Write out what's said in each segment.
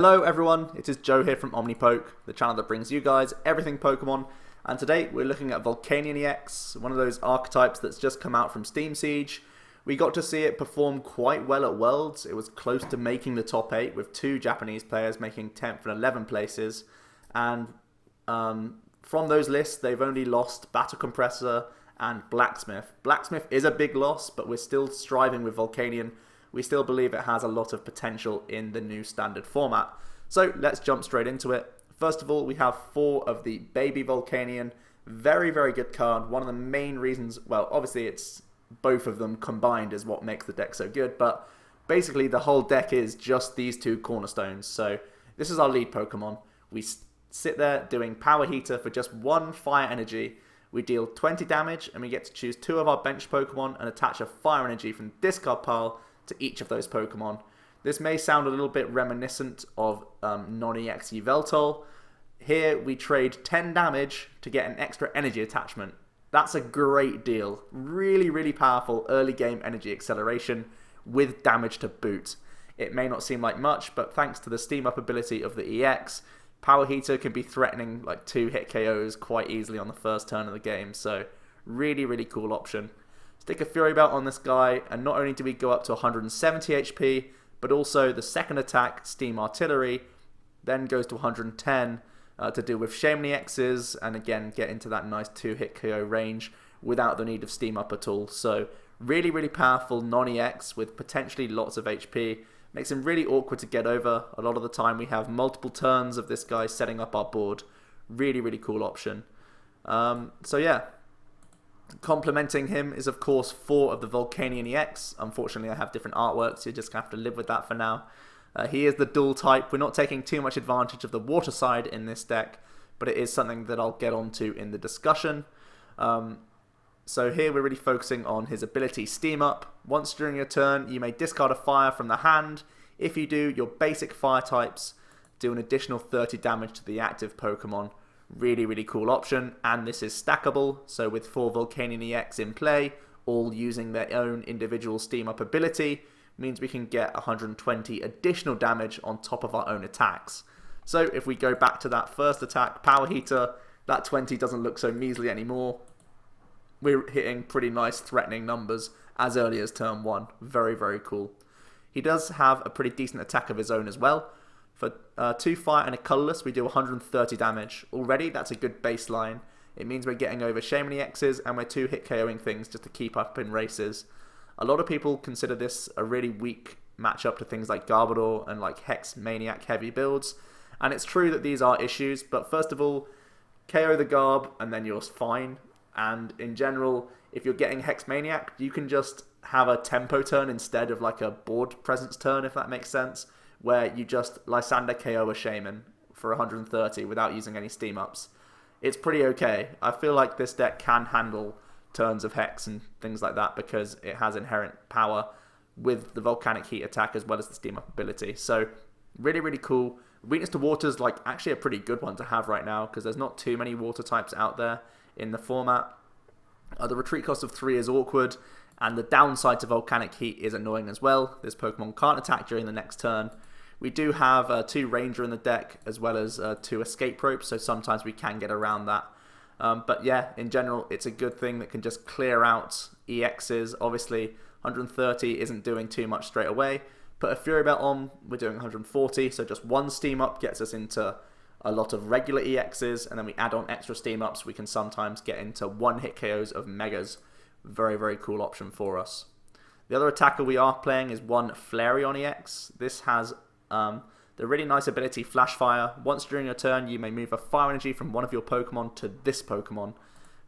Hello everyone, it is Joe here from OmniPoke, the channel that brings you guys everything Pokemon, and today we're looking at Volcanion EX, one of those archetypes that's just come out from Steam Siege. We got to see it perform quite well at Worlds. It was close to making the top 8 with 2 Japanese players making 10th and 11th places, and from those lists they've only lost Battle Compressor and Blacksmith. Blacksmith is a big loss, but we're still striving with Volcanion. We still believe it has a lot of potential in the new standard format. So let's jump straight into it. First of all, we have 4 of the Baby Volcanion. Very, very good card. One of the main reasons, well, obviously it's both of them combined is what makes the deck so good, but basically the whole deck is just these 2 cornerstones. So this is our lead Pokemon. We sit there doing Power Heater for just 1 Fire Energy. We deal 20 damage and we get to choose 2 of our bench Pokemon and attach a Fire Energy from the discard pile to each of those Pokemon. This may sound a little bit reminiscent of non-EX Yveltal. Here we trade 10 damage to get an extra energy attachment. That's a great deal. Really, really powerful early game energy acceleration with damage to boot. It may not seem like much, but thanks to the steam up ability of the EX, Power Heater can be threatening like 2 hit KOs quite easily on the first turn of the game. So really, really cool option. Stick a Fury Belt on this guy, and not only do we go up to 170 HP, but also the second attack, Steam Artillery, then goes to 110 to deal with Shaymin EXs, and again get into that nice 2-hit KO range without the need of Steam Up at all. So really, really powerful non-EX with potentially lots of HP. Makes him really awkward to get over. A lot of the time we have multiple turns of this guy setting up our board. Really, really cool option. So yeah. Complementing him is of course 4 of the Volcanion EX. Unfortunately I have different artworks, so you just have to live with that for now. He is the dual type. We're not taking too much advantage of the water side in this deck, but it is something that I'll get onto in the discussion. So here we're really focusing on his ability Steam Up. Once during your turn you may discard a fire from the hand. If you do, your basic fire types do an additional 30 damage to the active Pokemon. Really, really cool option, and this is stackable, so with 4 Volcanion EX in play, all using their own individual Steam Up ability, means we can get 120 additional damage on top of our own attacks. So if we go back to that first attack, Power Heater, that 20 doesn't look so measly anymore. We're hitting pretty nice threatening numbers as early as turn 1. Very, very cool. He does have a pretty decent attack of his own as well. For 2 fire and a colourless, we do 130 damage. Already, that's a good baseline. It means we're getting over Shaymin EXs and we're 2-hit KOing things just to keep up in races. A lot of people consider this a really weak matchup to things like Gyarados and like Hex Maniac heavy builds. And it's true that these are issues, but first of all, KO the Garb and then you're fine. And in general, if you're getting Hex Maniac, you can just have a tempo turn instead of like a board presence turn, if that makes sense, where you just Lysandre KO a Shaymin for 130 without using any steam ups. It's pretty okay. I feel like this deck can handle turns of Hex and things like that because it has inherent power with the Volcanic Heat attack as well as the steam up ability. So really, really cool. Weakness to Water is like actually a pretty good one to have right now because there's not too many water types out there in the format. The retreat cost of 3 is awkward, and the downside to Volcanic Heat is annoying as well. This Pokemon can't attack during the next turn. We do have 2 Ranger in the deck as well as 2 Escape Ropes, so sometimes we can get around that. But yeah, in general, it's a good thing that can just clear out EXs. Obviously, 130 isn't doing too much straight away. Put a Fury Belt on, we're doing 140, so just 1 Steam Up gets us into a lot of regular EXs, and then we add on extra Steam Ups, we can sometimes get into 1-hit KOs of Megas. Very, very cool option for us. The other attacker we are playing is 1 Flareon EX. This has the really nice ability Flash Fire. Once during your turn, you may move a fire energy from one of your Pokemon to this Pokemon.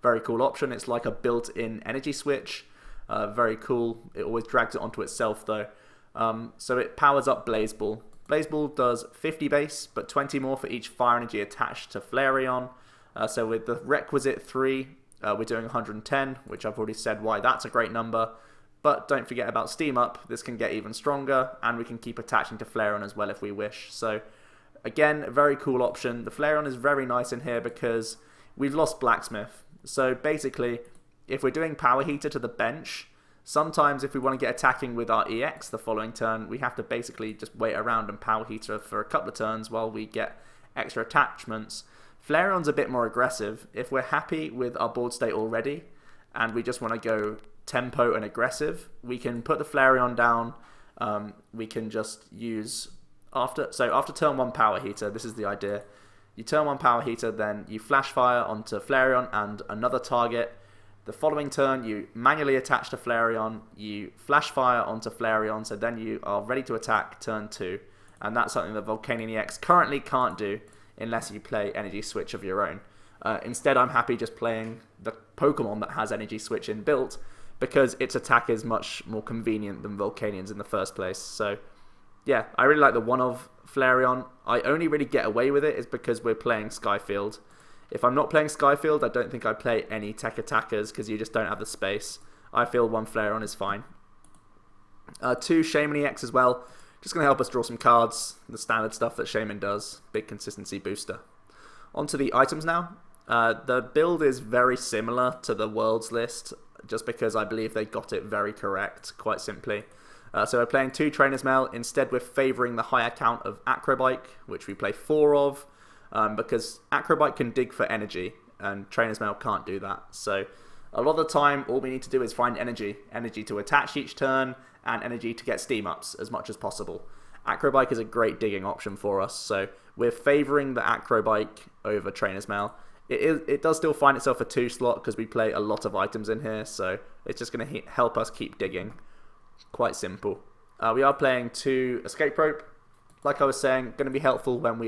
Very cool option. It's like a built-in energy switch. Very cool. It always drags it onto itself though. So it powers up Blaze Ball. Blaze Ball does 50 base, but 20 more for each fire energy attached to Flareon. So with the requisite 3, we're doing 110, which I've already said why that's a great number. But don't forget about Steam Up. This can get even stronger, and we can keep attaching to Flareon as well if we wish. So again, a very cool option. The Flareon is very nice in here because we've lost Blacksmith. So basically, if we're doing Power Heater to the bench, Sometimes if we want to get attacking with our EX the following turn, we have to basically just wait around and Power Heater for a couple of turns while we get extra attachments. Flareon's a bit more aggressive. If we're happy with our board state already and we just want to go tempo and aggressive, we can put the Flareon down. We can just use after turn 1 Power Heater, this is the idea. You turn 1 Power Heater, then you Flash Fire onto Flareon and another target. The following turn, you manually attach to Flareon, you Flash Fire onto Flareon, so then you are ready to attack turn 2. And that's something that Volcanion EX currently can't do unless you play Energy Switch of your own. Instead, I'm happy just playing the Pokemon that has Energy Switch inbuilt, because its attack is much more convenient than Volcanion's in the first place. So, yeah, I really like the one of Flareon. I only really get away with it is because we're playing Skyfield. If I'm not playing Skyfield, I don't think I play any tech attackers because you just don't have the space. I feel 1 Flareon is fine. 2 Shaymin EX as well. Just going to help us draw some cards. The standard stuff that Shaymin does. Big consistency booster. On to the items now. The build is very similar to the Worlds list, just because I believe they got it very correct, quite simply. So we're playing 2 Trainer's Mail. Instead, we're favouring the higher count of Acro Bike, which we play 4 of. Because Acro Bike can dig for energy, and Trainer's Mail can't do that. So a lot of the time, all we need to do is find energy to attach each turn, and energy to get steam ups as much as possible. Acro Bike is a great digging option for us, so we're favouring the Acro Bike over Trainer's Mail. It does still find itself a 2 slot because we play a lot of items in here, so it's just going to help us keep digging. Quite simple. We are playing 2 Escape Rope. Like I was saying, going to be helpful when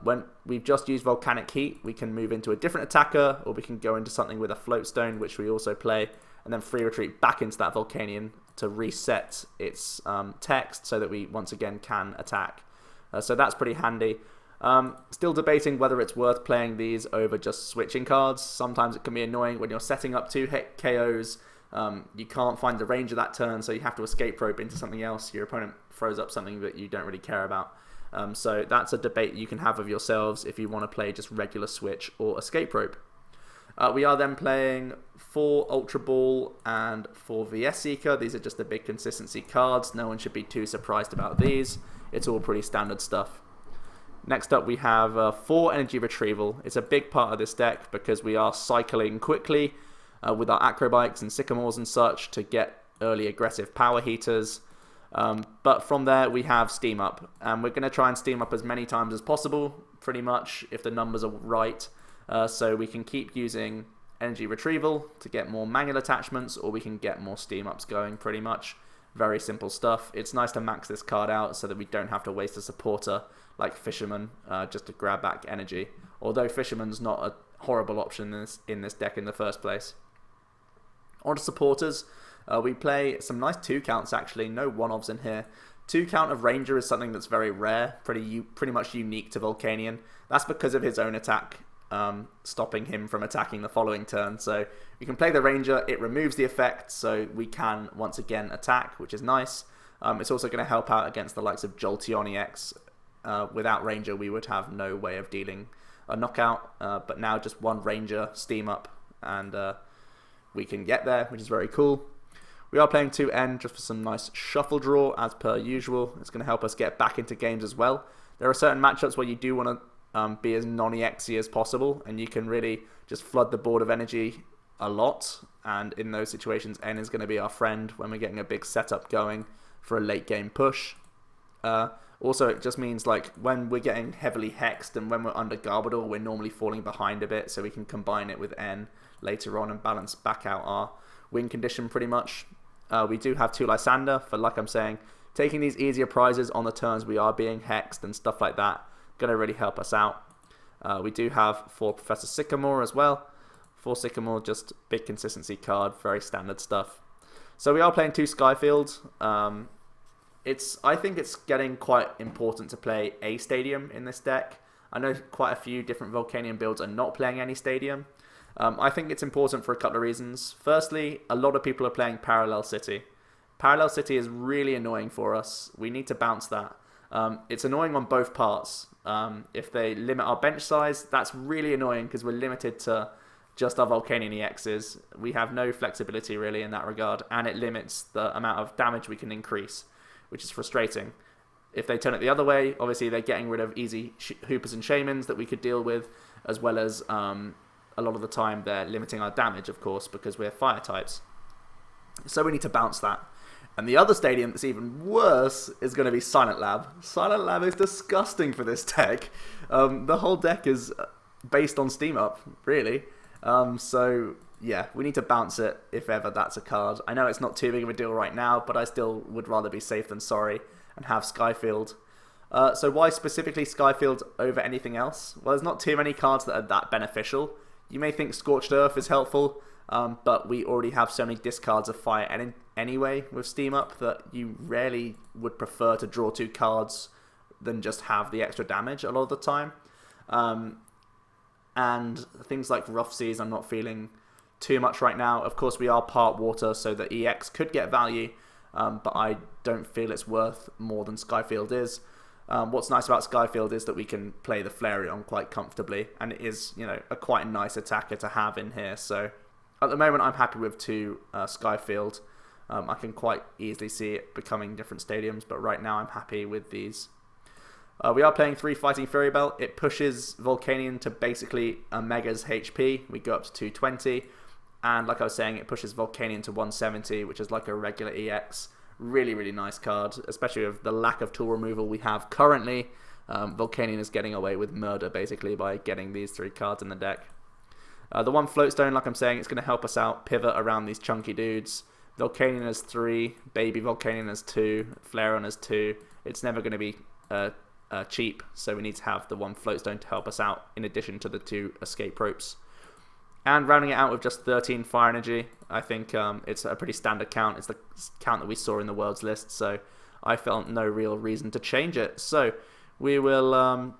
when we've just used Volcanic Heat, we can move into a different attacker, or we can go into something with a Float Stone, which we also play, and then free retreat back into that Volcanion to reset its text so that we once again can attack. So that's pretty handy. Still debating whether it's worth playing these over just switching cards. Sometimes it can be annoying when you're setting up 2 hit KOs. You can't find the range of that turn, so you have to Escape Rope into something else. Your opponent throws up something that you don't really care about. So that's a debate you can have of yourselves if you want to play just regular Switch or Escape Rope. We are then playing 4 Ultra Ball and 4 VS Seeker. These are just the big consistency cards. No one should be too surprised about these. It's all pretty standard stuff. Next up we have 4 Energy Retrieval. It's a big part of this deck because we are cycling quickly with our Acro Bikes and Sycamores and such to get early aggressive Power Heaters. But from there we have Steam Up, and we're going to try and Steam Up as many times as possible, pretty much, if the numbers are right. So we can keep using Energy Retrieval to get more manual attachments, or we can get more Steam Ups going, pretty much. Very simple stuff. It's nice to max this card out so that we don't have to waste a supporter like Fisherman just to grab back energy. Although Fisherman's not a horrible option in this deck in the first place. On to supporters. We play some nice 2 counts actually, no 1-offs in here. 2 count of Ranger is something that's very rare, pretty much unique to Volcanion. That's because of his own attack, stopping him from attacking the following turn. So we can play the Ranger, it removes the effect, so we can once again attack, which is nice. It's also going to help out against the likes of Volcanion EX. Without Ranger we would have no way of dealing a knockout, but now just 1 Ranger, Steam Up, and we can get there, which is very cool. We are playing 2 N just for some nice shuffle draw as per usual. It's going to help us get back into games as well. There are certain matchups where you do want to be as non-EXy as possible, and you can really just flood the board of energy a lot, and in those situations N is going to be our friend when we're getting a big setup going for a late game push. Also, it just means like when we're getting heavily hexed and when we're under Garbodor, we're normally falling behind a bit, so we can combine it with N later on and balance back out our win condition pretty much. We do have 2 Lysandre for, like I'm saying, taking these easier prizes on the turns we are being hexed and stuff like that. Going to really help us out. We do have 4 Professor Sycamore as well. 4 Sycamore, just big consistency card, very standard stuff. So we are playing 2 Skyfield. I think it's getting quite important to play a Stadium in this deck. I know quite a few different Volcanion builds are not playing any Stadium. I think it's important for a couple of reasons. Firstly, a lot of people are playing Parallel City. Parallel City is really annoying for us. We need to bounce that. It's annoying on both parts. If they limit our bench size, that's really annoying because we're limited to just our Volcanion EXs. We have no flexibility really in that regard, and it limits the amount of damage we can increase, which is frustrating. If they turn it the other way, obviously they're getting rid of easy Hoopers and Shaymins that we could deal with, as well as a lot of the time they're limiting our damage, of course, because we're fire types. So we need to bounce that. And the other stadium that's even worse is going to be Silent Lab. Silent Lab is disgusting for this deck. The whole deck is based on Steam Up, really. So, yeah, we need to bounce it if ever that's a card. I know it's not too big of a deal right now, but I still would rather be safe than sorry and have Skyfield. So why specifically Skyfield over anything else? Well, there's not too many cards that are that beneficial. You may think Scorched Earth is helpful, but we already have so many discards of fire anyway with Steam Up that you rarely would prefer to draw 2 cards than just have the extra damage a lot of the time. And things like Rough Seas I'm not feeling too much right now. Of course, we are part water, so the EX could get value, but I don't feel it's worth more than Skyfield is. What's nice about Skyfield is that we can play the Flareon quite comfortably, and it is, you know, a quite nice attacker to have in here. So at the moment, I'm happy with 2 Skyfield. I can quite easily see it becoming different stadiums, but right now I'm happy with these. We are playing 3 Fighting Fury Belt. It pushes Volcanion to basically a Mega's HP. We go up to 220, and like I was saying, it pushes Volcanion to 170, which is like a regular EX. Really, really nice card, especially with the lack of tool removal we have currently. Volcanion is getting away with murder, basically, by getting these 3 cards in the deck. The 1 Floatstone, like I'm saying, it's going to help us out pivot around these chunky dudes. Volcanion has 3, Baby Volcanion has 2, Flareon has 2. It's never going to be cheap, so we need to have the 1 Floatstone to help us out, in addition to the 2 Escape Ropes. And rounding it out with just 13 Fire Energy, I think it's a pretty standard count. It's the count that we saw in the Worlds list, so I felt no real reason to change it. So we will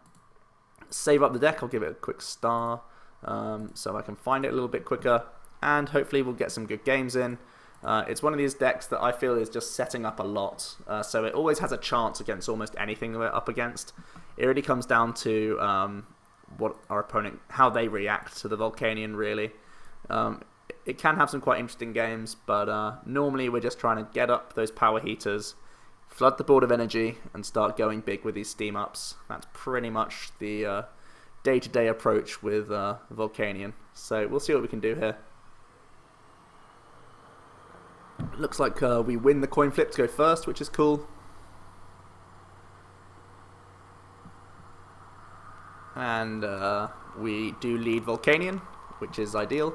save up the deck. I'll give it a quick star so I can find it a little bit quicker, and hopefully we'll get some good games in. It's one of these decks that I feel is just setting up a lot, so it always has a chance against almost anything that we're up against. It really comes down to what our opponent, how they react to the Volcanion, really. It can have some quite interesting games, but normally we're just trying to get up those power heaters, flood the board of energy, and start going big with these Steam Ups. That's pretty much the day-to-day approach with Volcanion. So we'll see what we can do here. Looks like we win the coin flip to go first, which is cool. And we do lead Volcanion, which is ideal.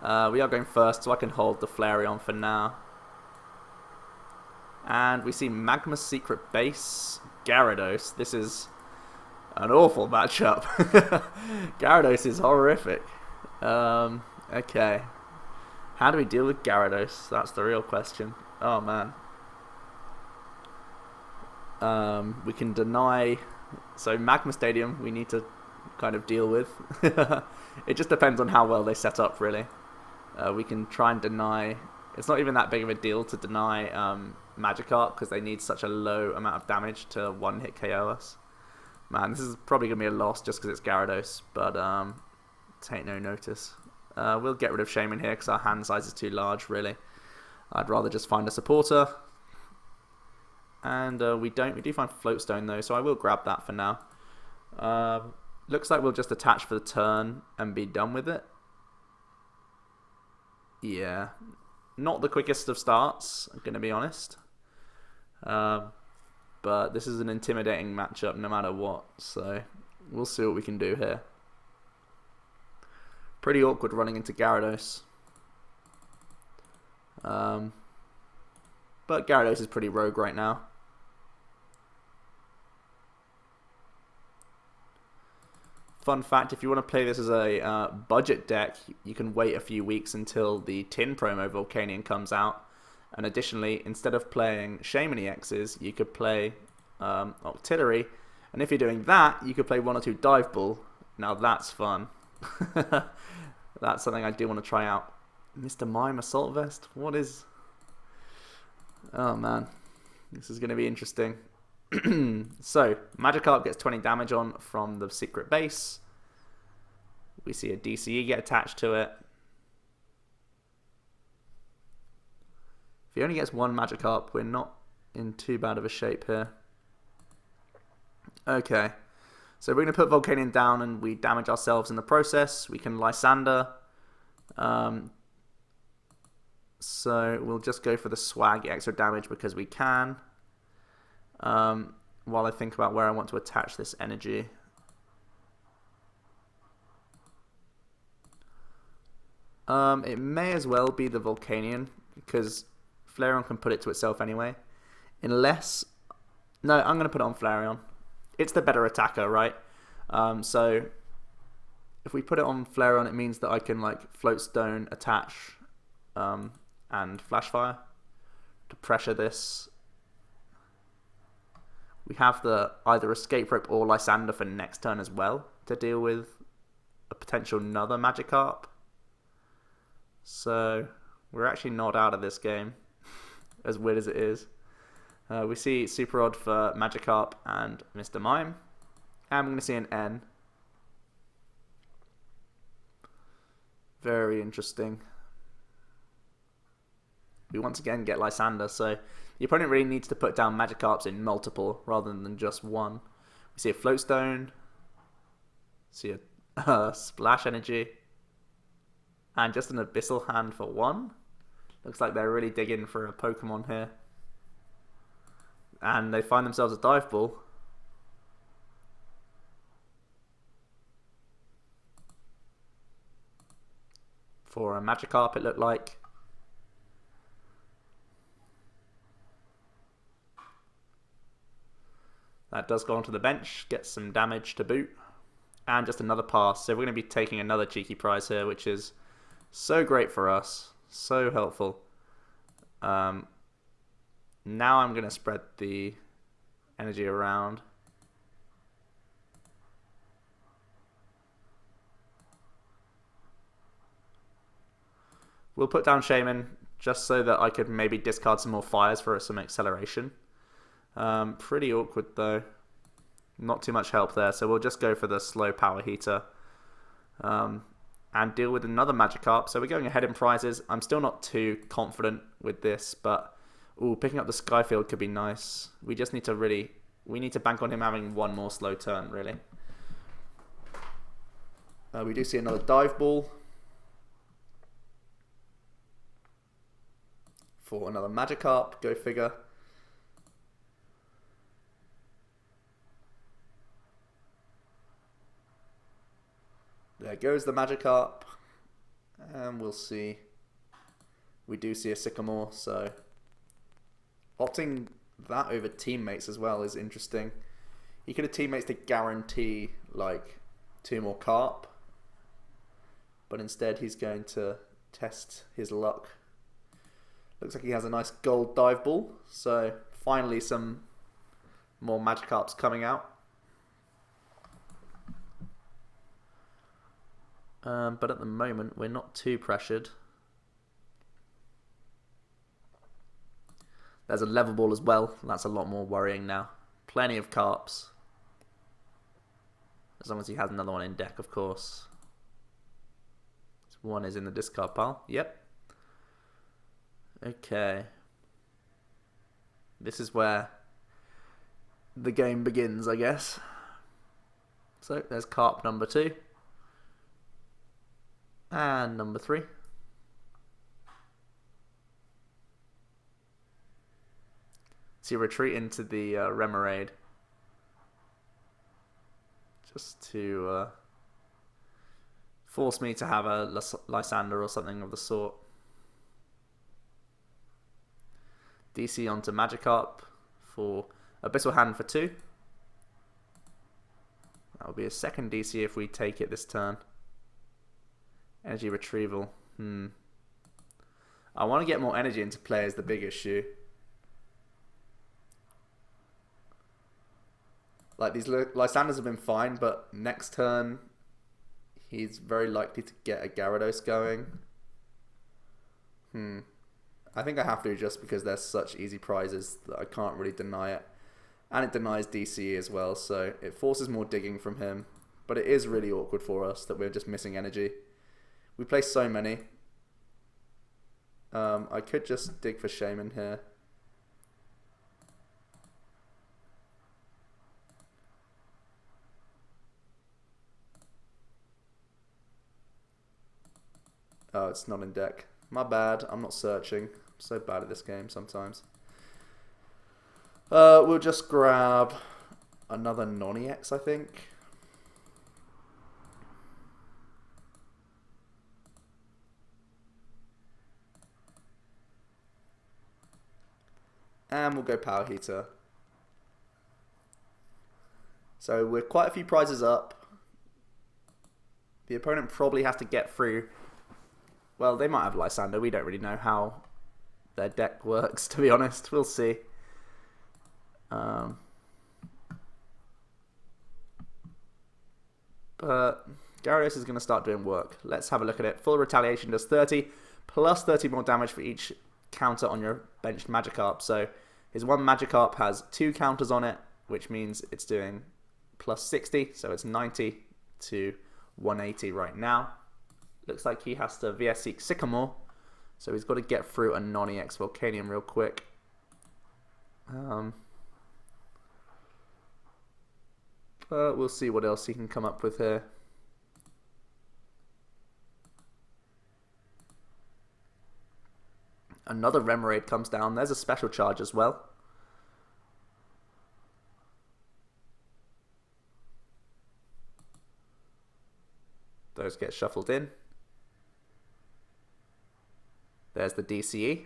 We are going first, so I can hold the Flareon for now. And we see Magma's Secret Base, Gyarados. This is an awful matchup. Gyarados is horrific. Okay. How do we deal with Gyarados? That's the real question. Oh, man. We can deny... So Magma Stadium we need to kind of deal with. It just depends on how well they set up, really. We can try and deny... It's not even that big of a deal to deny Magikarp, because they need such a low amount of damage to one-hit KO us. Man, this is probably going to be a loss just because it's Gyarados, but take no notice. We'll get rid of Shaymin here because our hand size is too large, really. I'd rather just find a supporter. And we do find Floatstone though, so I will grab that for now. Looks like we'll just attach for the turn and be done with it. Yeah, not the quickest of starts, I'm going to be honest. But this is an intimidating matchup no matter what, so we'll see what we can do here. Pretty awkward running into Gyarados. But Gyarados is pretty rogue right now. Fun fact, if you want to play this as a budget deck, you can wait a few weeks until the tin promo Volcanion comes out. And additionally, instead of playing Shaymin EXs, you could play Octillery. And if you're doing that, you could play 1 or 2 Dive Ball. Now that's fun. That's something I do want to try out. Mr. Mime Assault Vest? What is... Oh man, this is going to be interesting. So, Magikarp gets 20 damage on from the secret base. We see a DCE get attached to it. If he only gets one Magikarp, we're not in too bad of a shape here. Okay, so we're going to put Volcanion down and we damage ourselves in the process. We can Lysandre. So we'll just go for the swag extra damage because we can. While I think about where I want to attach this energy. It may as well be the Volcanion because Flareon can put it to itself anyway. Unless... No, I'm going to put it on Flareon. It's the better attacker, right? So if we put it on Flareon, it means that I can like Float Stone, attach, and Flash Fire to pressure this. We have the either Escape Rope or Lysandre for next turn as well to deal with a potential another Magikarp. So we're actually not out of this game, as weird as it is. We see Super Odd for Magikarp and Mr. Mime. And we're going to see an N. Very interesting. We once again get Lysandre, so the opponent really needs to put down Magikarps in multiple rather than just one. We see a Float Stone. See a Splash Energy. And just an Abyssal Hand for one. Looks like they're really digging for a Pokemon here. And they find themselves a Dive Ball. For a Magikarp, it looked like. That does go onto the bench, gets some damage to boot. And just another pass. So we're going to be taking another cheeky prize here, which is so great for us. So helpful. Now I'm going to spread the energy around. We'll put down Shaymin just so that I could maybe discard some more fires for some acceleration. Pretty awkward though. Not too much help there, so we'll just go for the slow power heater. And deal with another Magikarp. So we're going ahead in prizes. I'm still not too confident with this, but ooh, picking up the Skyfield could be nice. We just need to we need to bank on him having one more slow turn, really. We do see another Dive Ball. For another Magikarp, go figure. There goes the Magikarp. And we'll see. We do see a Sycamore, so opting that over teammates as well is interesting. He could have teammates to guarantee like 2 more Carp, but instead he's going to test his luck. Looks like he has a nice gold Dive Ball, so finally some more Magikarps coming out. But at the moment we're not too pressured. There's a Level Ball as well. That's a lot more worrying now. Plenty of Carps. As long as he has another one in deck, of course. This one is in the discard pile. Yep. Okay. This is where the game begins, I guess. So there's Carp number 2. And number 3. So you retreat into the Remoraid. Just to force me to have a Lysandre or something of the sort. DC onto Magikarp for Abyssal Hand for 2. That will be a second DC if we take it this turn. Energy Retrieval. I want to get more energy into play is the big issue. Like, these Lysandres have been fine, but next turn he's very likely to get a Gyarados going. I think I have to just because they're such easy prizes that I can't really deny it. And it denies DCE as well, so it forces more digging from him. but it is really awkward for us that we're just missing energy. We play so many. I could just dig for Shaymin here. Oh, it's not in deck. My bad, I'm not searching. I'm so bad at this game sometimes. We'll just grab another non-EX, I think. And we'll go Power Heater. So we're quite a few prizes up. The opponent probably has to get through. Well, they might have Lysandre. We don't really know how their deck works, to be honest. We'll see. But Gyarados is going to start doing work. Let's have a look at it. Full Retaliation does 30, plus 30 more damage for each counter on your benched Magikarp. So his one Magikarp has 2 counters on it, which means it's doing plus 60. So it's 90 to 180 right now. Looks like he has to VS Seek Sycamore. So he's got to get through a non-EX Volcanion real quick. But we'll see what else he can come up with here. Another Remoraid comes down. There's a special charge as well. Those get shuffled in. There's the DCE.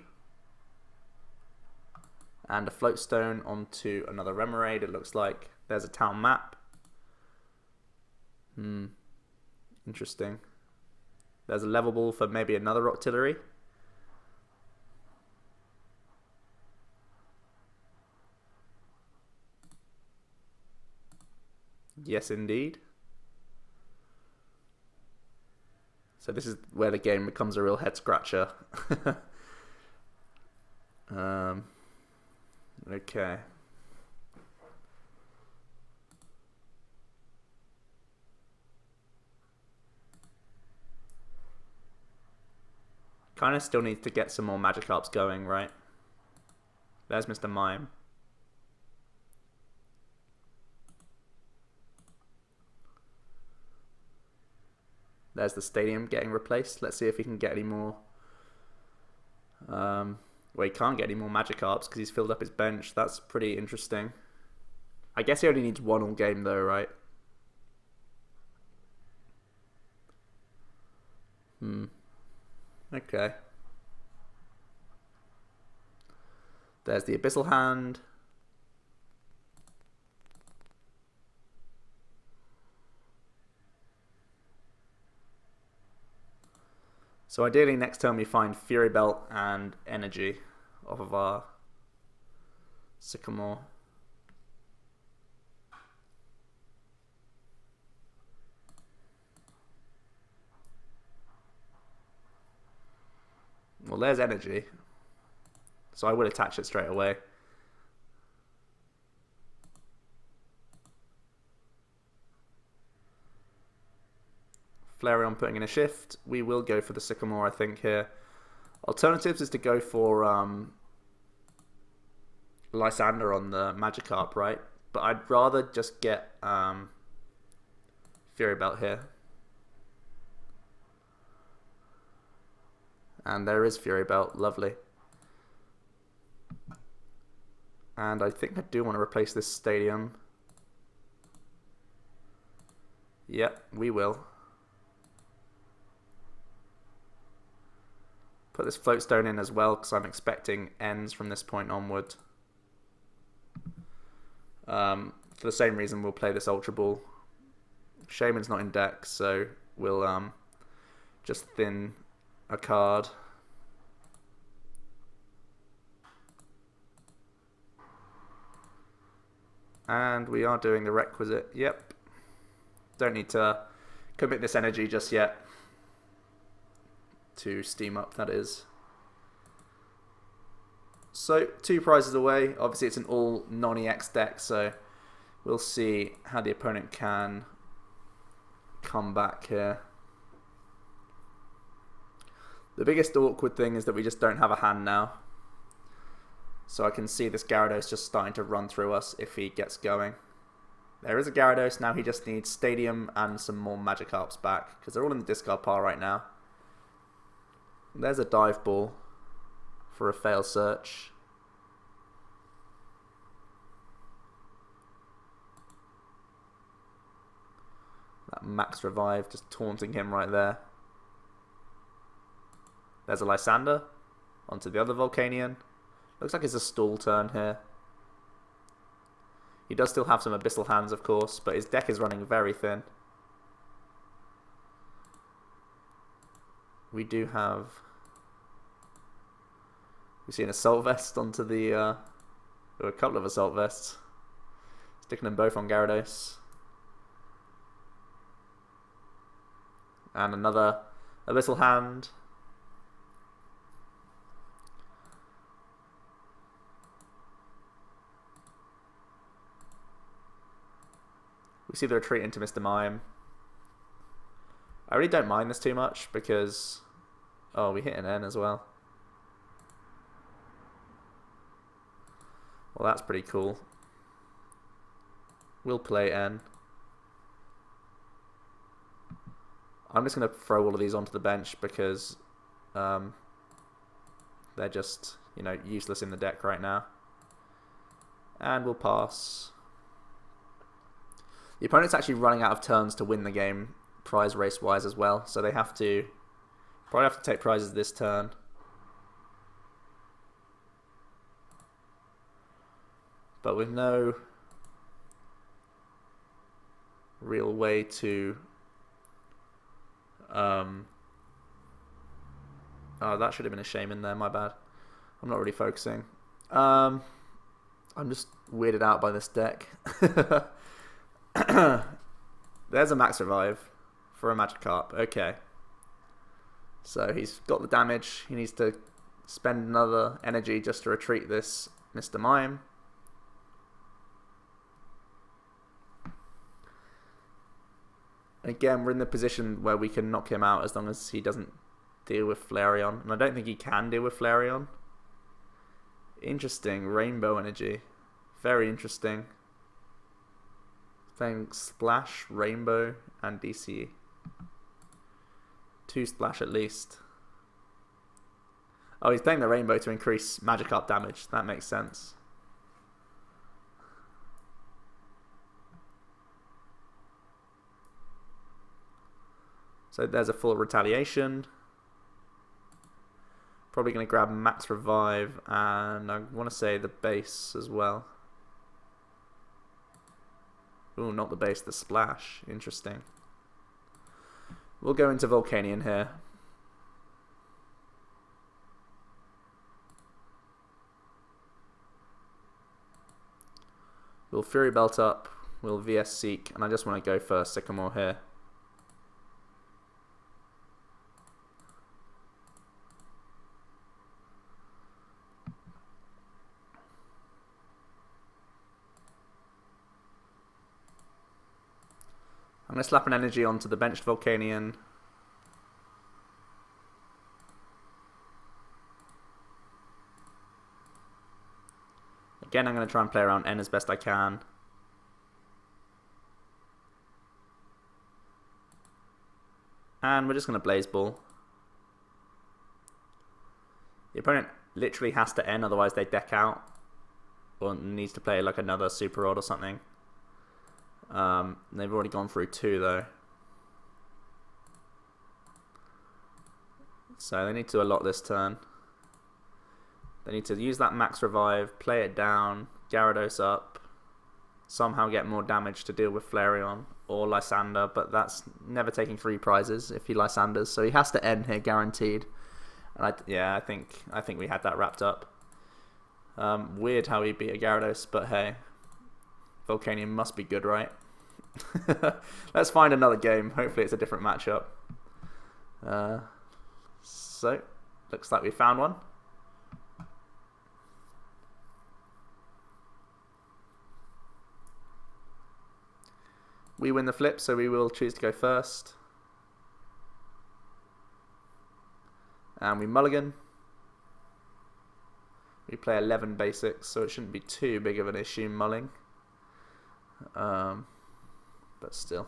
And a Floatstone onto another Remoraid, it looks like. There's a town map. Interesting. There's a level ball for maybe another Octillery. Yes, indeed. So this is where the game becomes a real head scratcher. Okay. Kind of still needs to get some more Magikarps going, right? There's Mr. Mime. There's the stadium getting replaced. Let's see if he can get any more. Well, he can't get any more Magikarps because he's filled up his bench. That's pretty interesting. I guess he only needs 1 all game though, right? Okay. There's the Abyssal Hand. So ideally next turn we find Fury Belt and Energy off of our Sycamore. Well, there's Energy. So I would attach it straight away. Flareon putting in a shift. We will go for the Sycamore, I think, here. Alternatives is to go for Lysandre on the Magikarp, right? But I'd rather just get Fury Belt here. And there is Fury Belt, lovely. And I think I do want to replace this stadium. Yep, we will. Put this Floatstone in as well, because I'm expecting ends from this point onward. For the same reason, we'll play this Ultra Ball. Shaymin's not in deck, so we'll just thin a card. And we are doing the requisite. Yep. Don't need to commit this energy just yet. To steam up, that is. So 2 prizes away. Obviously it's an all non-EX deck, so we'll see how the opponent can comeback here. The biggest awkward thing is that we just don't have a hand now. So I can see this Gyarados just starting to run through us if he gets going. There is a Gyarados, now he just needs Stadium and some more Magikarps back, because they're all in the discard pile right now. There's a Dive Ball for a fail search. That Max Revive just taunting him right there. There's a Lysandre onto the other Volcanion. Looks like it's a stall turn here. He does still have some Abyssal Hands, of course, but his deck is running very thin. We do have... we see an Assault Vest onto the... or a couple of Assault Vests. Sticking them both on Gyarados. And another Abyssal Hand. We see the retreat into Mr. Mime. I really don't mind this too much because... oh, we hit an N as well. Well, that's pretty cool. We'll play N. I'm just going to throw all of these onto the bench because they're just, you know, useless in the deck right now. And we'll pass. The opponent's actually running out of turns to win the game, prize race-wise as well, so they probably have to take prizes this turn. But with no real way to... oh, that should have been a Shaymin there, my bad. I'm not really focusing. I'm just weirded out by this deck. There's a Max Revive for a Magikarp. Okay. So he's got the damage. He needs to spend another energy just to retreat this Mr. Mime. Again, we're in the position where we can knock him out as long as he doesn't deal with Flareon. And I don't think he can deal with Flareon. Interesting. Rainbow energy. Very interesting. Playing Splash, Rainbow, and DCE. 2 Splash at least. Oh, he's playing the Rainbow to increase Magikarp damage. That makes sense. So there's a full retaliation. Probably going to grab Max Revive, and I want to say the base as well. Ooh, not the base, the Splash. Interesting. We'll go into Volcanion here. We'll Fury Belt up. We'll VS Seek, and I just want to go for Sycamore here. I'm going to slap an energy onto the benched Volcanion. Again, I'm going to try and play around N as best I can. And we're just going to Blaze Ball. The opponent literally has to N, otherwise they deck out. Or needs to play like another Super Rod or something. They've already gone through 2 though. So they need to allot this turn. They need to use that Max Revive, play it down, Gyarados up, somehow get more damage to deal with Flareon or Lysandre, but that's never taking 3 prizes if he Lysandres, so he has to end here guaranteed. And I think we had that wrapped up. Weird how he beat a Gyarados, but hey, Volcanion must be good, right? Let's find another game. Hopefully it's a different matchup. So, looks like we found one. We win the flip, so we will choose to go first. And we mulligan. We play 11 basics, so it shouldn't be too big of an issue mulling. But still.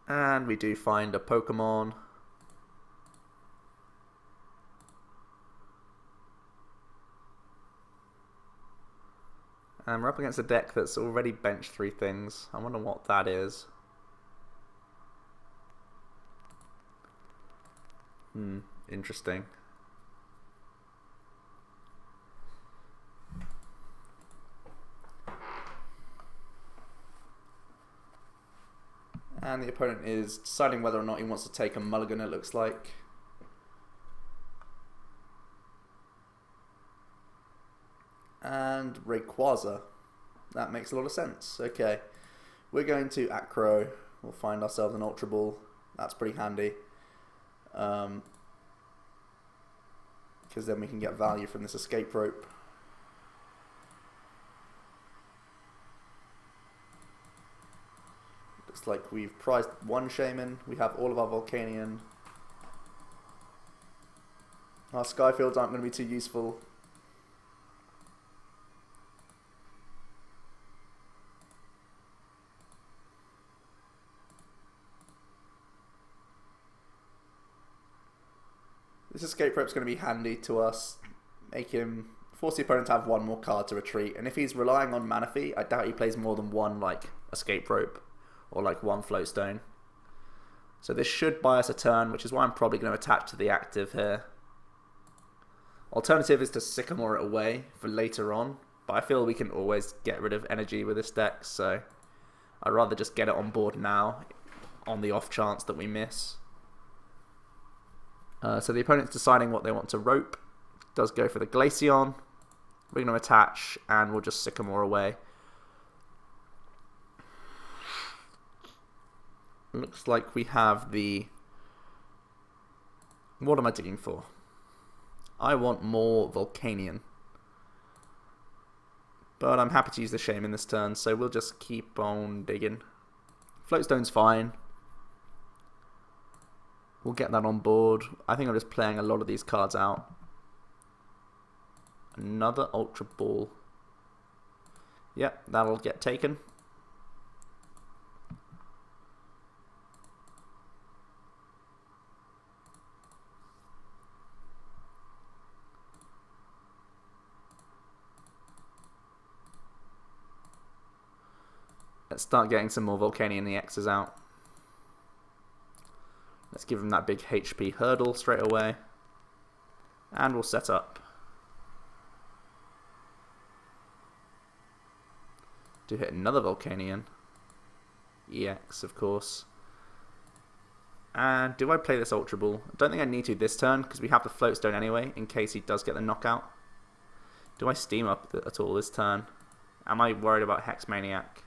And we do find a Pokemon. And we're up against a deck that's already benched 3 things. I wonder what that is. Interesting. And the opponent is deciding whether or not he wants to take a mulligan, it looks like. And Rayquaza. That makes a lot of sense. Okay. We're going to Acro. We'll find ourselves an Ultra Ball. That's pretty handy. Because then we can get value from this escape rope. Looks like we've prized 1 Shaymin. We have all of our Volcanion. Our Skyfields aren't going to be too useful. This escape rope's going to be handy to us. Force the opponent to have 1 more card to retreat. And if he's relying on Manaphy, I doubt he plays more than 1 like escape rope or like 1 float stone. So this should buy us a turn, which is why I'm probably going to attach to the active here. Alternative is to Sycamore it away for later on, but I feel we can always get rid of energy with this deck, so I'd rather just get it on board now on the off chance that we miss. So the opponent's deciding what they want to rope. Does go for the Glaceon. We're going to attach and we'll just Sycamore away. Looks like we have the... What am I digging for? I want more Volcanion. But I'm happy to use the Shaymin this turn, so we'll just keep on digging. Floatstone's fine. We'll get that on board. I think I'm just playing a lot of these cards out. Another Ultra Ball. Yep, that'll get taken. Let's start getting some more Volcanion EXs out. Let's give him that big HP hurdle straight away. And we'll set up. To hit another Volcanion EX, of course. And do I play this Ultra Ball? I don't think I need to this turn, because we have the Float Stone anyway, in case he does get the knockout. Do I Steam Up at all this turn? Am I worried about Hex Maniac?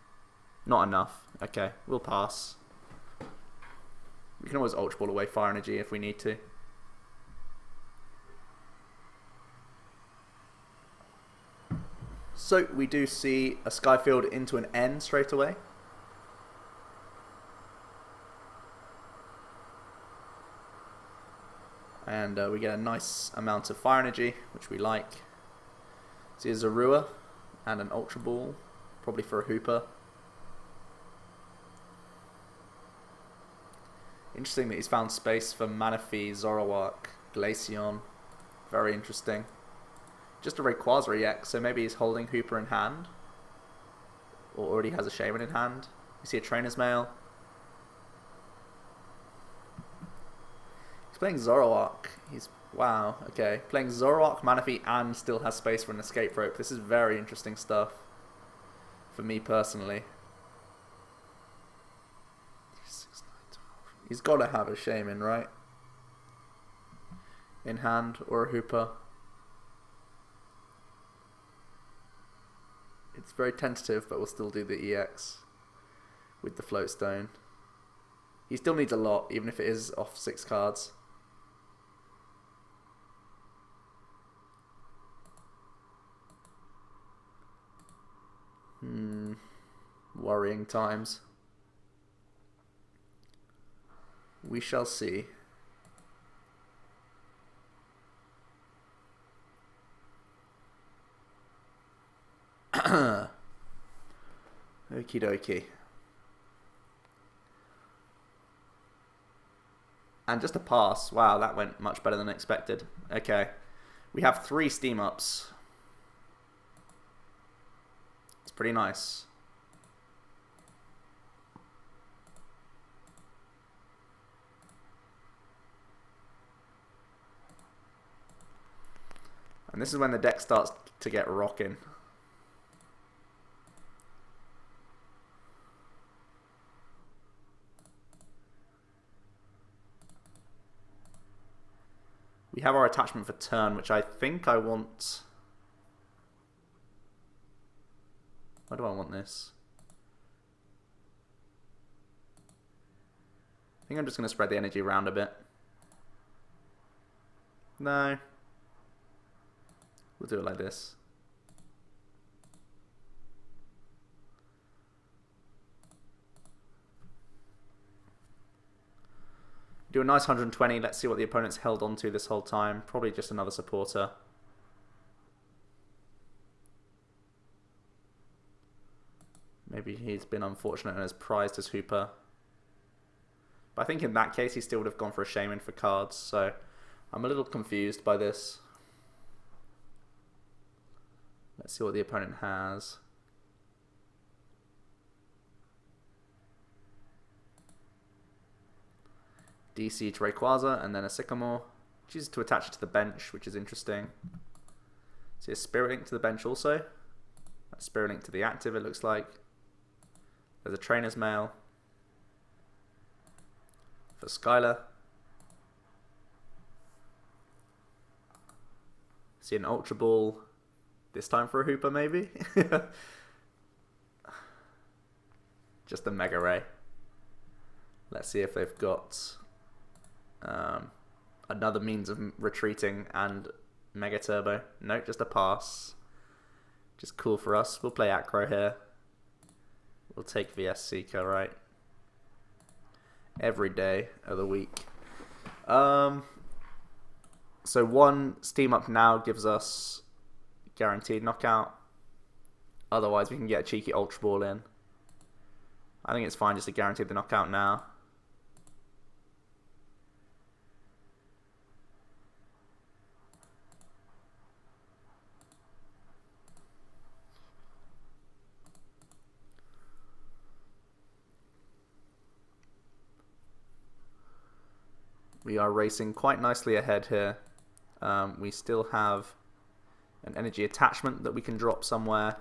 Not enough. Okay, we'll pass. We can always Ultra Ball away Fire Energy if we need to. So we do see a Skyfield into an N straight away. And we get a nice amount of Fire Energy, which we like. See a Zorua and an Ultra Ball, probably for a Hooper. Interesting that he's found space for Manaphy, Zoroark, Glaceon. Very interesting. Just a Rayquaza EX, so maybe he's holding Hooper in hand. Or already has a Shaymin in hand. You see a Trainer's Mail. He's playing Zoroark. Wow, okay. Playing Zoroark, Manaphy, and still has space for an escape rope. This is very interesting stuff. For me personally. He's got to have a Shaymin, right? In hand, or a Hooper. It's very tentative, but we'll still do the EX with the Float Stone. He still needs a lot, even if it is off 6 cards. Worrying times. We shall see. Okie dokie. And just a pass. Wow, that went much better than expected. Okay. We have 3 steam ups. It's pretty nice. And this is when the deck starts to get rocking. We have our attachment for turn, which I think I want... Why do I want this? I think I'm just going to spread the energy around a bit. No. We'll do it like this. Do a nice 120. Let's see what the opponent's held on to this whole time. Probably just another supporter. Maybe he's been unfortunate and has prized his Hooper. But I think in that case he still would have gone for a Shaymin for cards. So I'm a little confused by this. Let's see what the opponent has. DC to Rayquaza and then a Sycamore. Chooses to attach it to the bench, which is interesting. See a Spirit Link to the bench also. A Spirit Link to the active, it looks like. There's a Trainer's Mail for Skylar. See an Ultra Ball. This time for a Hooper, maybe? Just a Mega Ray. Let's see if they've got another means of retreating and Mega Turbo. Nope, just a pass. Just cool for us. We'll play Acro here. We'll take VS Seeker, right? Every day of the week. So 1 Steam Up now gives us guaranteed knockout. Otherwise we can get a cheeky Ultra Ball in. I think it's fine just to guarantee the knockout now. We are racing quite nicely ahead here. We still have an energy attachment that we can drop somewhere.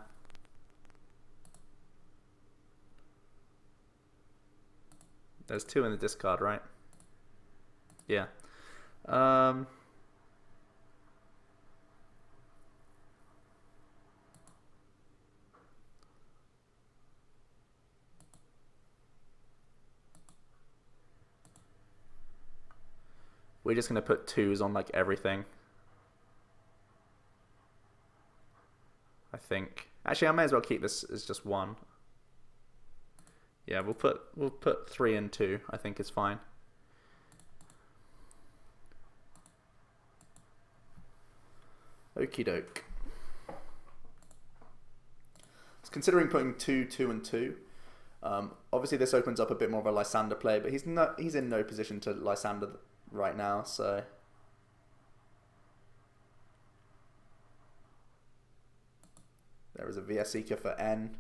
There's 2 in the discard, right? Yeah. We're just going to put 2s on like everything. I think. Actually, I may as well keep this as just 1. Yeah, we'll put 3 and 2. I think is fine. Okie doke. I was considering putting 2, 2, and 2. Obviously, this opens up a bit more of a Lysandre play, but he's in no position to Lysandre right now, so. There is a VS Seeker for N.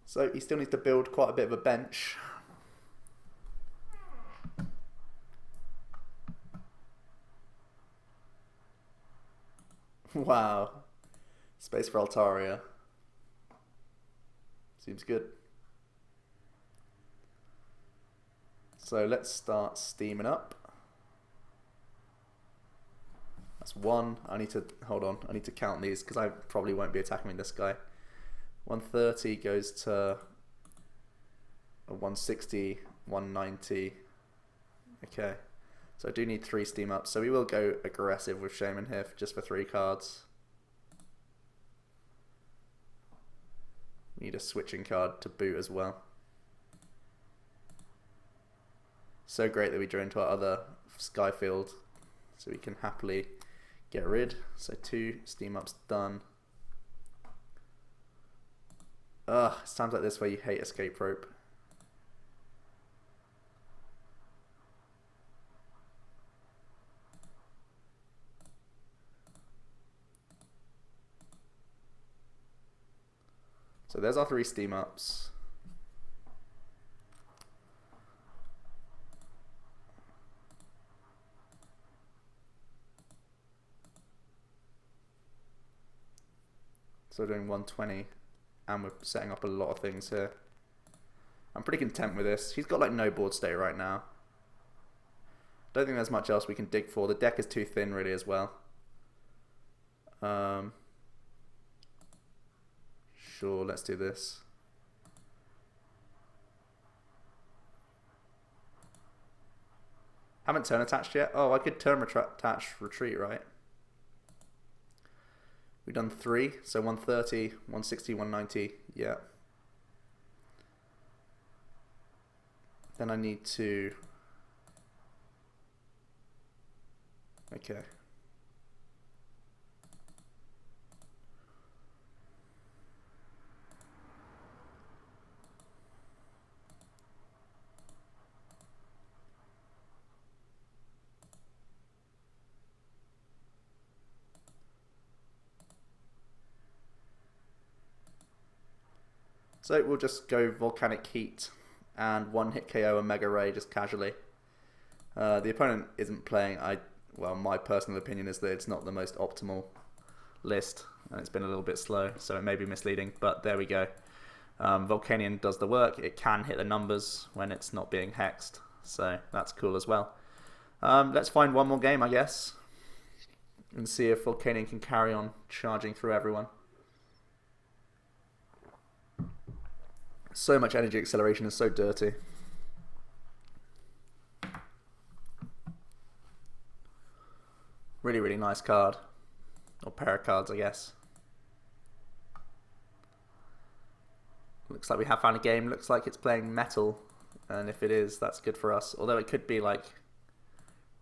So he still needs to build quite a bit of a bench. Wow. Space for Altaria. Seems good. So let's start steaming up. That's 1. I need to, hold on, I need to count these because I probably won't be attacking this guy. 130 goes to a 160 190. Okay. So I do need 3 steam ups. So we will go aggressive with Shaymin here just for 3 cards. Need a switching card to boot as well. So great that we drew into our other Skyfield, so we can happily get rid. So 2 steam ups done. Ugh, it's times like this where you hate escape rope. So there's our 3 steam ups. So we're doing 120, and we're setting up a lot of things here. I'm pretty content with this. He's got like no board state right now. Don't think there's much else we can dig for. The deck is too thin really as well. Sure, let's do this. Haven't turn attached yet. Oh, I could turn attach retreat, right? We've done 3, so 130, 160, 190, yeah. Then I need to... Okay. So we'll just go Volcanic Heat and 1-hit KO and Mega Ray just casually. The opponent isn't playing. Well, my personal opinion is that it's not the most optimal list, and it's been a little bit slow, so it may be misleading, but there we go. Volcanion does the work. It can hit the numbers when it's not being hexed, so that's cool as well. Let's find one more game, I guess, and see if Volcanion can carry on charging through everyone. So much energy acceleration is so dirty. Really, really nice card. Or pair of cards, I guess. Looks like we have found a game. Looks like it's playing metal. And if it is, that's good for us. Although it could be like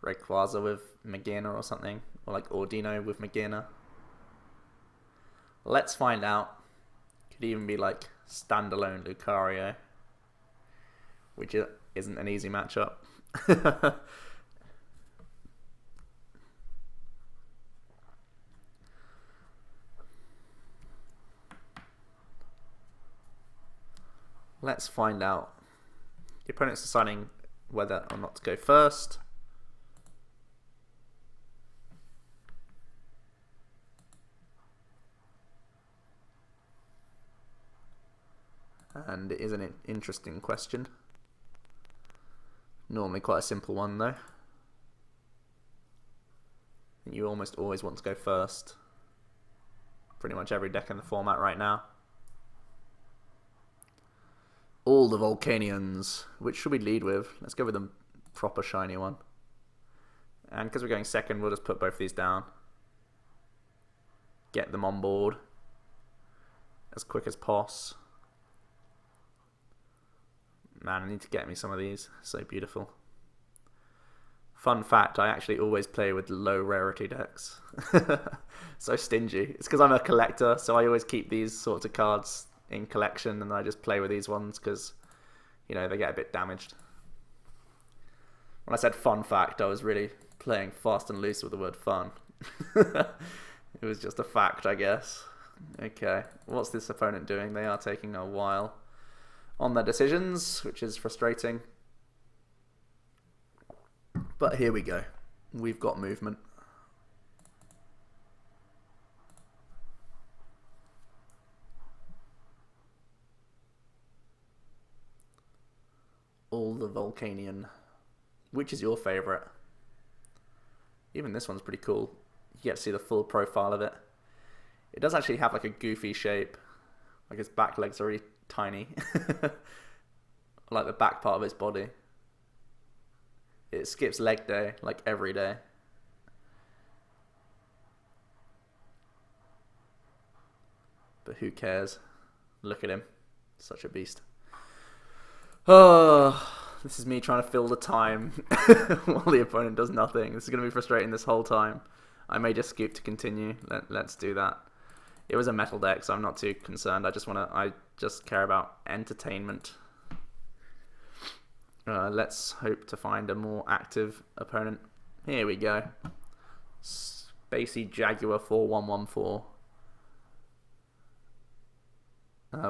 Rayquaza with Magina or something. Or like Ordino with Magina. Let's find out. Could even be like standalone Lucario, which isn't an easy matchup. Let's find out. The opponent's deciding whether or not to go first. And it is an interesting question. Normally quite a simple one though. You almost always want to go first. Pretty much every deck in the format right now. All the Volcanions. Which should we lead with? Let's go with the proper shiny one. And because we're going second, we'll just put both these down. Get them on board as quick as possible. Man, I need to get me some of these. So beautiful. Fun fact, I actually always play with low rarity decks. So stingy. It's because I'm a collector, so I always keep these sorts of cards in collection, and I just play with these ones because, you know, they get a bit damaged. When I said fun fact, I was really playing fast and loose with the word fun. It was just a fact, I guess. Okay, what's this opponent doing? They are taking a while on their decisions, which is frustrating. But here we go. We've got movement. All the Volcanion. Which is your favourite? Even this one's pretty cool. You get to see the full profile of it. It does actually have like a goofy shape. Like its back legs are really tiny. I like the back part of its body. It skips leg day, like every day. But who cares? Look at him. Such a beast. Oh, this is me trying to fill the time while the opponent does nothing. This is going to be frustrating this whole time. I may just skip to continue. Let's do that. It was a metal deck, so I'm not too concerned. I just care about entertainment. Let's hope to find a more active opponent. Here we go. Spacey Jaguar 4114.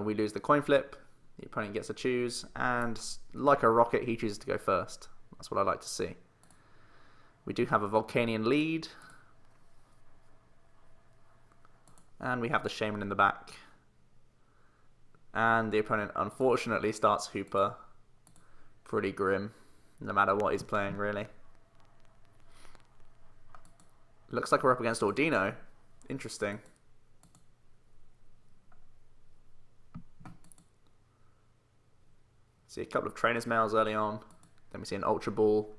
We lose the coin flip. The opponent gets to choose, and like a rocket, he chooses to go first. That's what I like to see. We do have a Volcanion lead. And we have the Shaymin in the back. And the opponent unfortunately starts Hooper. Pretty grim, no matter what he's playing, really. Looks like we're up against Audino. Interesting. See a couple of Trainers Mails early on. Then we see an Ultra Ball.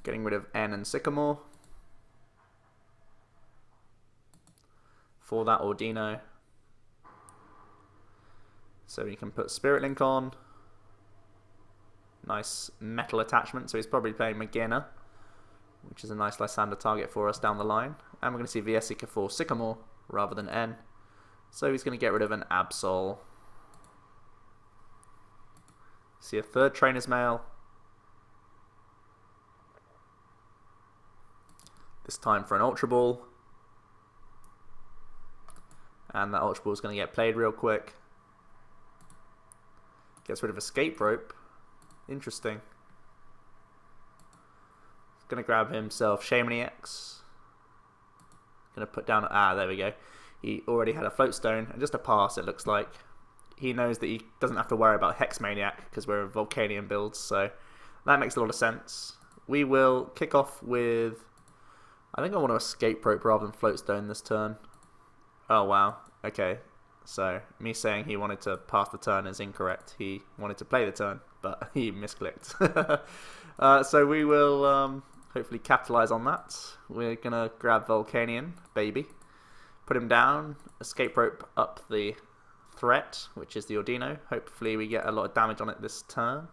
Getting rid of N and Sycamore. For that Audino. So we can put Spirit Link on. Nice metal attachment. So he's probably playing Magena, which is a nice Lysandre target for us down the line. And we're going to see VS Seeker for Sycamore rather than N. So he's going to get rid of an Absol. See a third Trainer's Mail. This time for an Ultra Ball. And that Ultra Ball is going to get played real quick. Gets rid of Escape Rope. Interesting. He's going to grab himself Shaymin EX. Going to put down... Ah, there we go. He already had a Float Stone. And just a pass, it looks like. He knows that he doesn't have to worry about Hex Maniac because we're a Volcanion build, so that makes a lot of sense. We will kick off with... I think I want to Escape Rope rather than Float Stone this turn. Oh, wow. Okay. So, me saying he wanted to pass the turn is incorrect. He wanted to play the turn, but he misclicked. So we will hopefully capitalize on that. We're going to grab Volcanion, baby. Put him down. Escape Rope up the threat, which is the Audino. Hopefully we get a lot of damage on it this turn.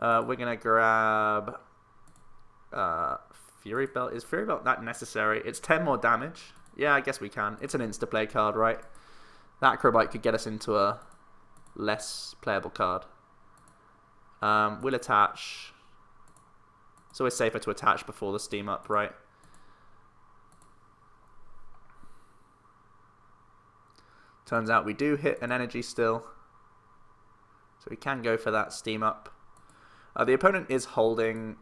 We're going to grab Fury Belt. Is Fury Belt that necessary? It's 10 more damage. Yeah, I guess we can. It's an insta-play card, right? That Acro Bike could get us into a less playable card. We'll attach. It's always safer to attach before the steam up, right? Turns out we do hit an energy still. So we can go for that steam up. The opponent is holding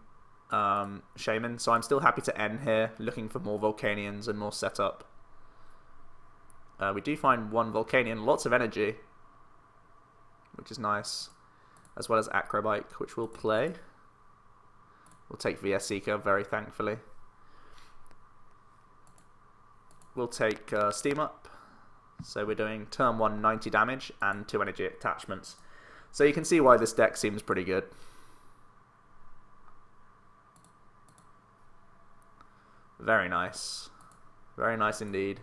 Shaymin, so I'm still happy to end here, looking for more Volcanions and more setup. We do find one Volcanion, lots of energy, which is nice, as well as Acro Bike, which we'll play. We'll take VS Seeker, very thankfully. We'll take Steam Up, so we're doing turn 1 90 damage and 2 energy attachments. So you can see why this deck seems pretty good. Very nice. Very nice indeed.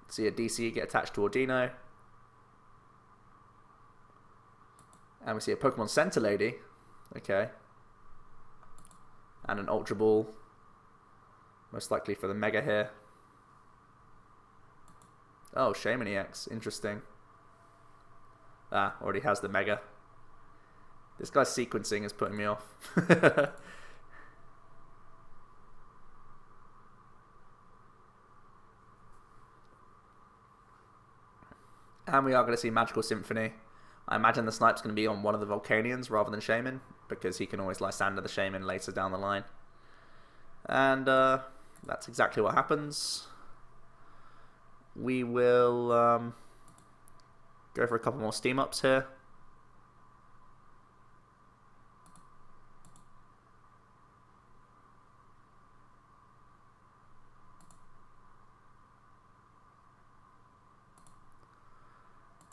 See a DC get attached to Audino. And we see a Pokemon Center Lady. Okay. And an Ultra Ball. Most likely for the Mega here. Oh, Shaymin EX. Interesting. Ah, already has the Mega. This guy's sequencing is putting me off. And we are going to see Magical Symphony. I imagine the snipe's going to be on one of the Volcanions rather than Shaymin, because he can always Lysandre the Shaymin later down the line. And that's exactly what happens. We will go for a couple more steam ups here.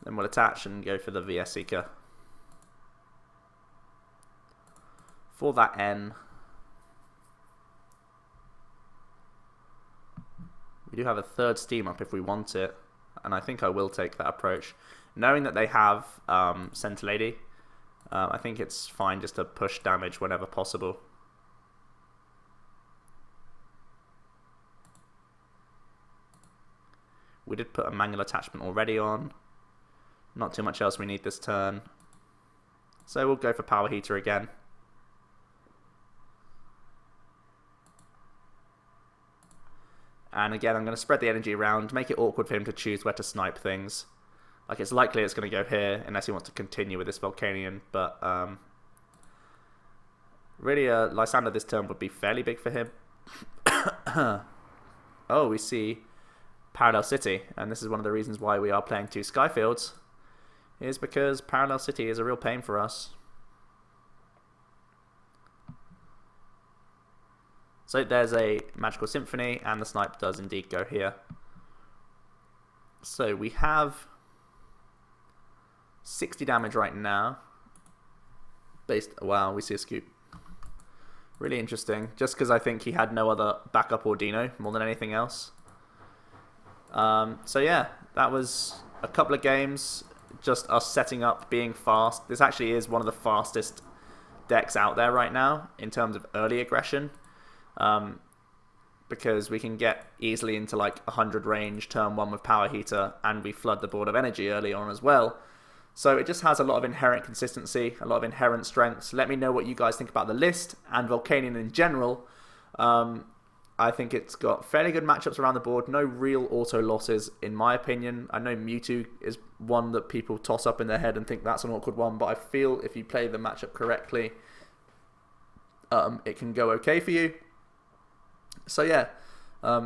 Then we'll attach and go for the VS Seeker. For that N, we do have a third steam up if we want it, and I think I will take that approach. Knowing that they have Scentilady, I think it's fine just to push damage whenever possible. We did put a manual attachment already on. Not too much else we need this turn. So we'll go for Power Heater again. And again, I'm going to spread the energy around, make it awkward for him to choose where to snipe things. Like, it's likely it's going to go here, unless he wants to continue with this Volcanion, but really, Lysandre this turn would be fairly big for him. Oh, we see Parallel City, and this is one of the reasons why we are playing 2 Skyfields, is because Parallel City is a real pain for us. So there's a Magical Symphony, and the snipe does indeed go here. So we have 60 damage right now. Wow, we see a scoop. Really interesting, just because I think he had no other backup Ordino more than anything else. So yeah, that was a couple of games, just us setting up, being fast. This actually is one of the fastest decks out there right now in terms of early aggression. Because we can get easily into like 100 range turn 1 with Power Heater, and we flood the board of energy early on as well. So it just has a lot of inherent consistency, a lot of inherent strengths. Let me know what you guys think about the list and Volcanion in general. I think it's got fairly good matchups around the board, no real auto losses in my opinion. I know Mewtwo is one that people toss up in their head and think that's an awkward one, but I feel if you play the matchup correctly, it can go okay for you. So yeah,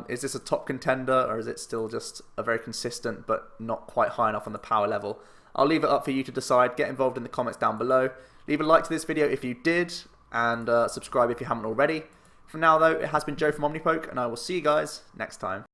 is this a top contender, or is it still just a very consistent but not quite high enough on the power level? I'll leave it up for you to decide. Get involved in the comments down below. Leave a like to this video if you did, and subscribe if you haven't already. For now though, it has been Joe from OmniPoke, and I will see you guys next time.